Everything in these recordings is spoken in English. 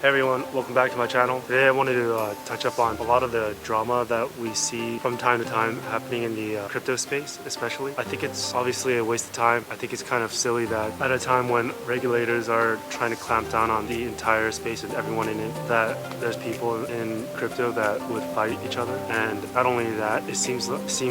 Hey everyone, welcome back to my channel. Today I wanted to touch up on a lot of the drama that we see from time to time happening in the crypto space especially. I think it's obviously a waste of time. I think it's kind of silly that at a time when regulators are trying to clamp down on the entire space and everyone in it, that there's people in crypto that would fight each other. And not only that, it seems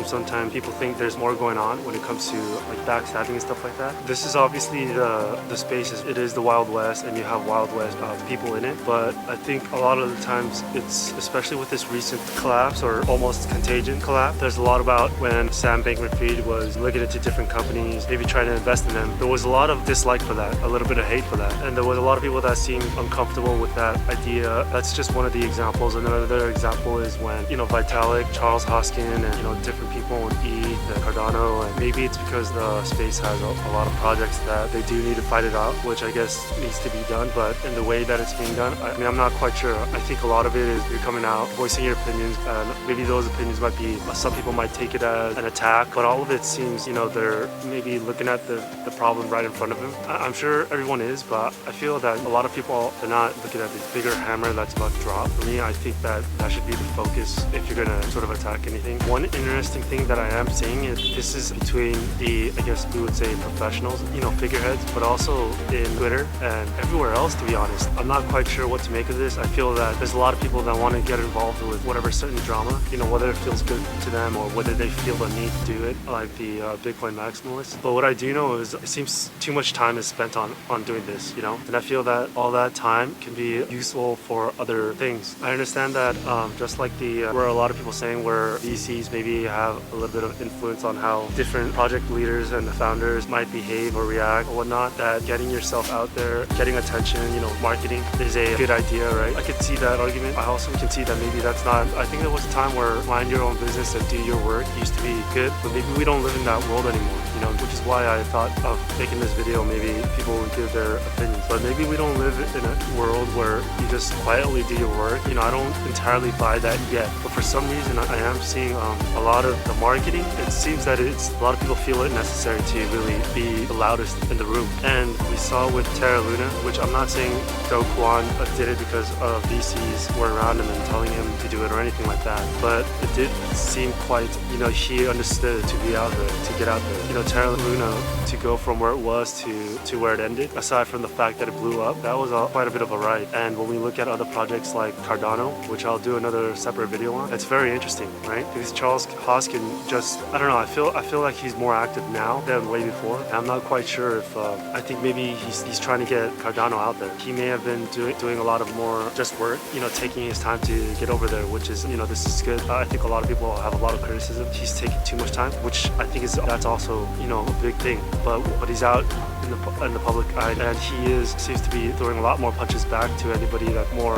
sometimes people think there's more going on when it comes to like backstabbing and stuff like that. This is obviously the space, it is the Wild West, and you have Wild West people in it. But I think a lot of the times it's, especially with this recent collapse or almost contagion collapse, there's a lot about when Sam Bankman-Fried was looking into different companies, maybe trying to invest in them. There was a lot of dislike for that, a little bit of hate for that. And there was a lot of people that seemed uncomfortable with that idea. That's just one of the examples. And another example is when, Vitalik, Charles Hoskin, and, different people in ETH and Cardano. And maybe it's because the space has a lot of projects that they do need to fight it out, which I guess needs to be done. But in the way that it's being done, I'm not quite sure. I think a lot of it is you're coming out, voicing your opinions, and maybe those opinions might be, some people might take it as an attack, but all of it seems, they're maybe looking at the problem right in front of them. I'm sure everyone is, but I feel that a lot of people are not looking at the bigger hammer that's about to drop. For me, I think that should be the focus if you're gonna sort of attack anything. One interesting thing that I am seeing is this is between the, I guess we would say professionals, figureheads, but also in Twitter and everywhere else, to be honest. I'm not quite sure what to make of this. I feel that there's a lot of people that want to get involved with whatever certain drama, whether it feels good to them or whether they feel the need to do it, like the Bitcoin maximalists. But what I do know is it seems too much time is spent on doing this, and I feel that all that time can be useful for other things. I understand that just like where a lot of people saying where VCs maybe have a little bit of influence on how different project leaders and the founders might behave or react or whatnot, that getting yourself out there, getting attention, marketing is a good idea, right? I could see that argument. I also can see that maybe that's not. I think there was a time where mind your own business and do your work used to be good, but maybe we don't live in that world anymore, which is why I thought of making this video. Maybe people would give their opinions, but maybe we don't live in a world where you just quietly do your work. I don't entirely buy that yet, but for some reason I am seeing a lot of the marketing. It seems that a lot of people feel it necessary to really be the loudest in the room. And we saw with Terra Luna, which I'm not saying Do Kwon did it because VCs were around him and telling him to do it or anything like that, but it did seem quite, he understood to be out there, to get out there. Terra Luna, to go from where it was to where it ended, aside from the fact that it blew up, that was quite a bit of a ride. And when we look at other projects like Cardano, which I'll do another separate video on, it's very interesting, right? Because Charles Hoskin just, I don't know, I feel like he's more active now than way before. And I'm not quite sure if, I think maybe he's trying to get Cardano out there. He may have been doing a lot of more just work, taking his time to get over there, which is, this is good. I think a lot of people have a lot of criticism. He's taking too much time, which I think that's also, a big thing. But he's out in the public eye, and he seems to be throwing a lot more punches back to anybody that's more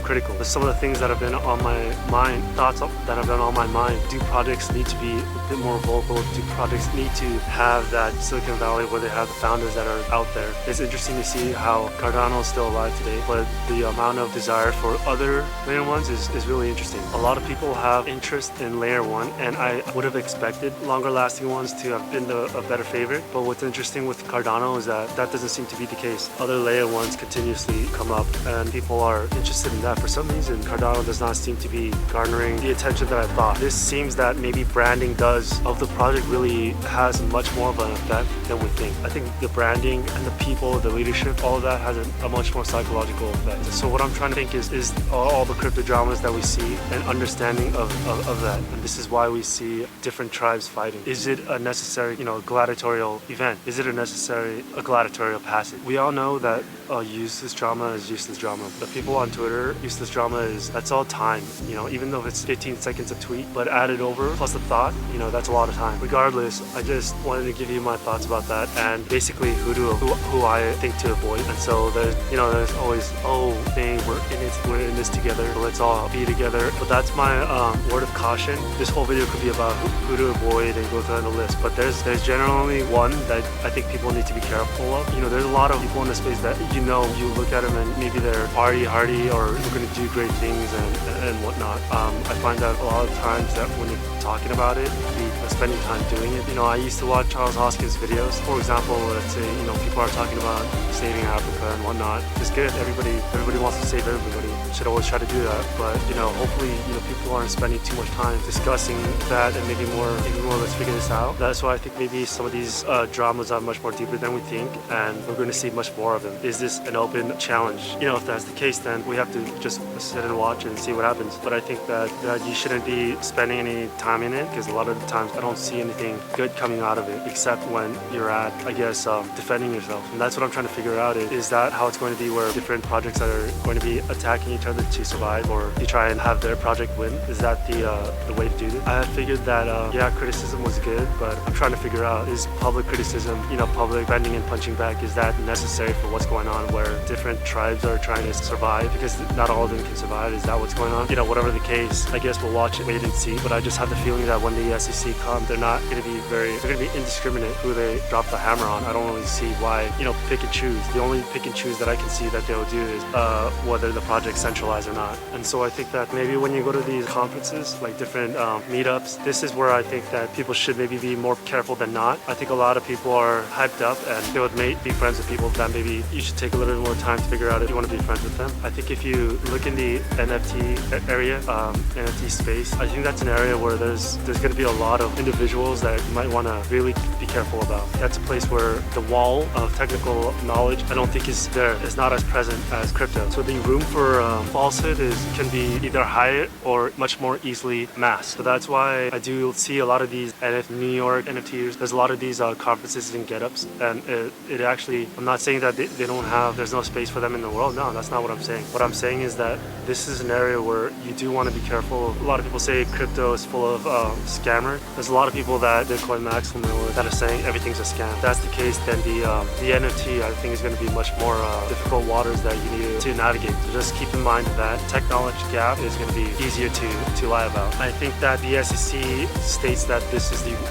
critical. But some of the things that have been on my mind, thoughts that have been on my mind, do projects need to be a bit more vocal? Do projects need to have that Silicon Valley where they have the founders that are out there? It's interesting to see how Cardano is still alive today, but the amount of desire for other layer ones is really interesting. A lot of people have interest in layer one, and I would have expected longer lasting ones to have been a better favorite. But what's interesting with Cardano is that doesn't seem to be the case. Other layer ones continuously come up and people are interested in that. For some reason, Cardano does not seem to be garnering the attention that I thought. This seems that maybe branding of the project really has much more of an effect than we think. I think the branding and the people, the leadership, all of that has a much more psychological effect. So what I'm trying to think is all the crypto dramas that we see and understanding of that. And this is why we see different tribes fighting. Is it a necessary, gladiatorial event? Is it a gladiatorial passage? We all know that useless drama is useless drama. The people on Twitter, useless drama that's all time, even though it's 15 seconds a tweet, but added over plus the thought, that's a lot of time. Regardless, I just wanted to give you my thoughts about that and basically who I think to avoid. And so there's always, we're in this together, so let's all be together. But that's my word of caution. This whole video could be about who to avoid and go down the list, but there's generally one that I think people need to be careful of. There's a lot of people in the space that you look at them and maybe they're party hardy or we're going to do great things and whatnot. I find that a lot of times that when you're talking about it, spending time doing it. I used to watch Charles Hoskin's videos. For example, let's say people are talking about saving Africa America and whatnot is good. Everybody wants to save everybody. Should always try to do that. But hopefully, people aren't spending too much time discussing that, and maybe more. Let's figure this out. That's why I think maybe some of these dramas are much more deeper than we think, and we're going to see much more of them. Is this an open challenge? If that's the case, then we have to just sit and watch and see what happens. But I think that you shouldn't be spending any time in it, because a lot of the times I don't see anything good coming out of it, except when you're at, I guess, defending yourself. And that's what I'm trying to figure out. Is that how it's going to be, where different projects that are going to be attacking each other to survive, or to try and have their project win? Is that the way to do this? I had figured that criticism was good, but I'm trying to figure out, is public criticism, public bending and punching back, is that necessary for what's going on, where different tribes are trying to survive, because not all of them can survive? Is that what's going on? Whatever the case, I guess we'll watch it, wait and see. But I just have the feeling that when the SEC come, they're going to be indiscriminate who they drop the hammer on. I don't really see why, pick and choose. The only pick and choose that I can see that they'll do is whether the project's centralized or not. And so I think that maybe when you go to these conferences, like different meetups, this is where I think that people should maybe be more careful than not. I think a lot of people are hyped up and they would be friends with people that maybe you should take a little bit more time to figure out if you want to be friends with them. I think if you look in the NFT area, NFT space, I think that's an area where there's going to be a lot of individuals that you might want to really be careful about. That's a place where the wall of technical knowledge, I don't think is there. It's not as present as crypto. So the room for falsehood can be either higher or much more easily masked. So that's why I do see a lot of these New York NFTers. There's a lot of these conferences and get-ups, and it actually, I'm not saying that there's no space for them in the world. No, that's not what I'm saying. What I'm saying is that this is an area where you do want to be careful. A lot of people say crypto is full of scammers. There's a lot of people that Bitcoin Max that are saying everything's a scam. If that's the case, then the NFT, I think, is going to be much more difficult waters that you need to navigate. So just keep in mind that technology gap is going to be easier to lie about. I think that the SEC states that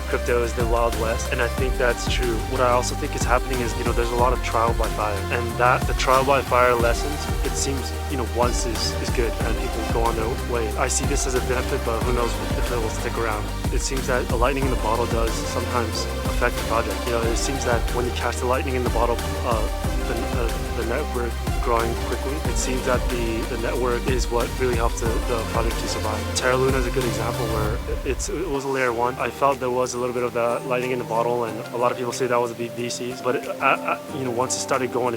crypto is the Wild West, and I think that's true. What I also think is happening is, there's a lot of trial by fire, and that the trial by fire lessons, it seems, once is good and people go on their way. I see this as a benefit, but who knows if it will stick around. It seems that a lightning in the bottle does sometimes affect the project. It seems that when you catch the lightning in the bottle, the network growing quickly, it seems that the network is what really helps the project to survive. Terra Luna is a good example where it was a layer 1. I felt there was a little bit of that lightning in the bottle, and a lot of people say that was the VCs, but once it started going,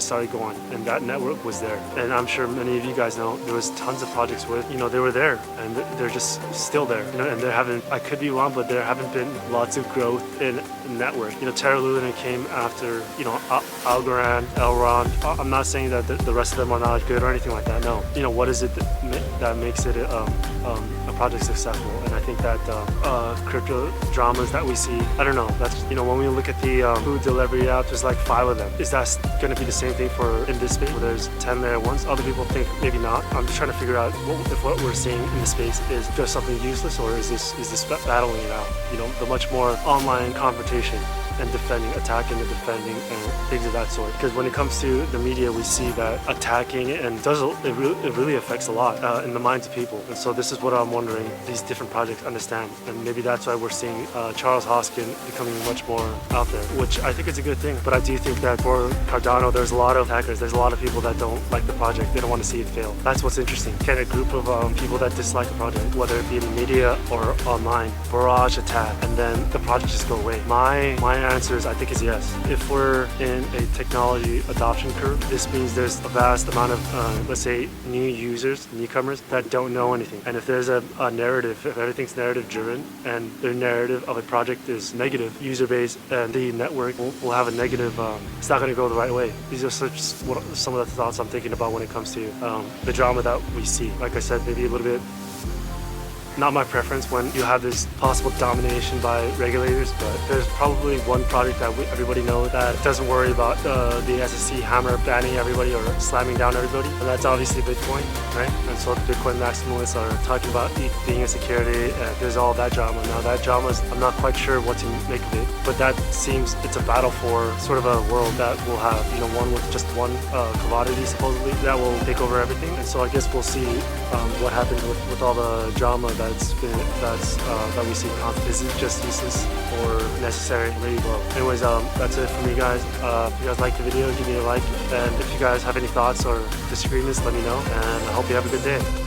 and that network was there. And I'm sure many of you guys know there was tons of projects where they were there, and they're just still there. And there haven't, I could be wrong, but there haven't been lots of growth in network. Terra Luna came after Algorand, Elrond. I'm not saying that the rest of them are not good or anything like that. No. What is it that makes it a project successful? And I think that crypto dramas that we see, I don't know. That's when we look at the food delivery apps, there's like 5 of them. Is that going to be the same thing in this space where there's 10 there at once? Other people think maybe not. I'm just trying to figure out if what we're seeing in the space is just something useless, or is this battling it out? The much more online confrontation and attacking and defending and things of that sort. Because when it comes to the media, we see that attacking and it really affects a lot in the minds of people. And so this is what I'm wondering these different projects understand. And maybe that's why we're seeing Charles Hoskin becoming much more out there, which I think is a good thing. But I do think that for Cardano, there's a lot of hackers. There's a lot of people that don't like the project. They don't want to see it fail. That's what's interesting. Can a group of people that dislike a project, whether it be in the media or online, barrage attack, and then the project just go away? My answer is, I think, is yes. If we're in a technology adoption curve, this means there's a vast amount of, let's say, newcomers that don't know anything. And if there's a narrative, if everything's narrative driven and the narrative of a project is negative, user base and the network will have a negative, it's not going to go the right way. These are some of the thoughts I'm thinking about when it comes to the drama that we see. Like I said, maybe a little bit not my preference when you have this possible domination by regulators, but there's probably one project that everybody knows that doesn't worry about the SEC hammer banning everybody or slamming down everybody, and that's obviously Bitcoin, right? And so the Bitcoin maximalists are talking about it being a security, and there's all that drama. Now that drama is, I'm not quite sure what to make of it, but that seems it's a battle for sort of a world that will have, one with just one commodity supposedly that will take over everything. And so I guess we'll see what happens with all the drama that we see isn't just useless or necessary, really low. Anyways, that's it for me, guys. If you guys liked the video, give me a like, and if you guys have any thoughts or disagreements, let me know, and I hope you have a good day.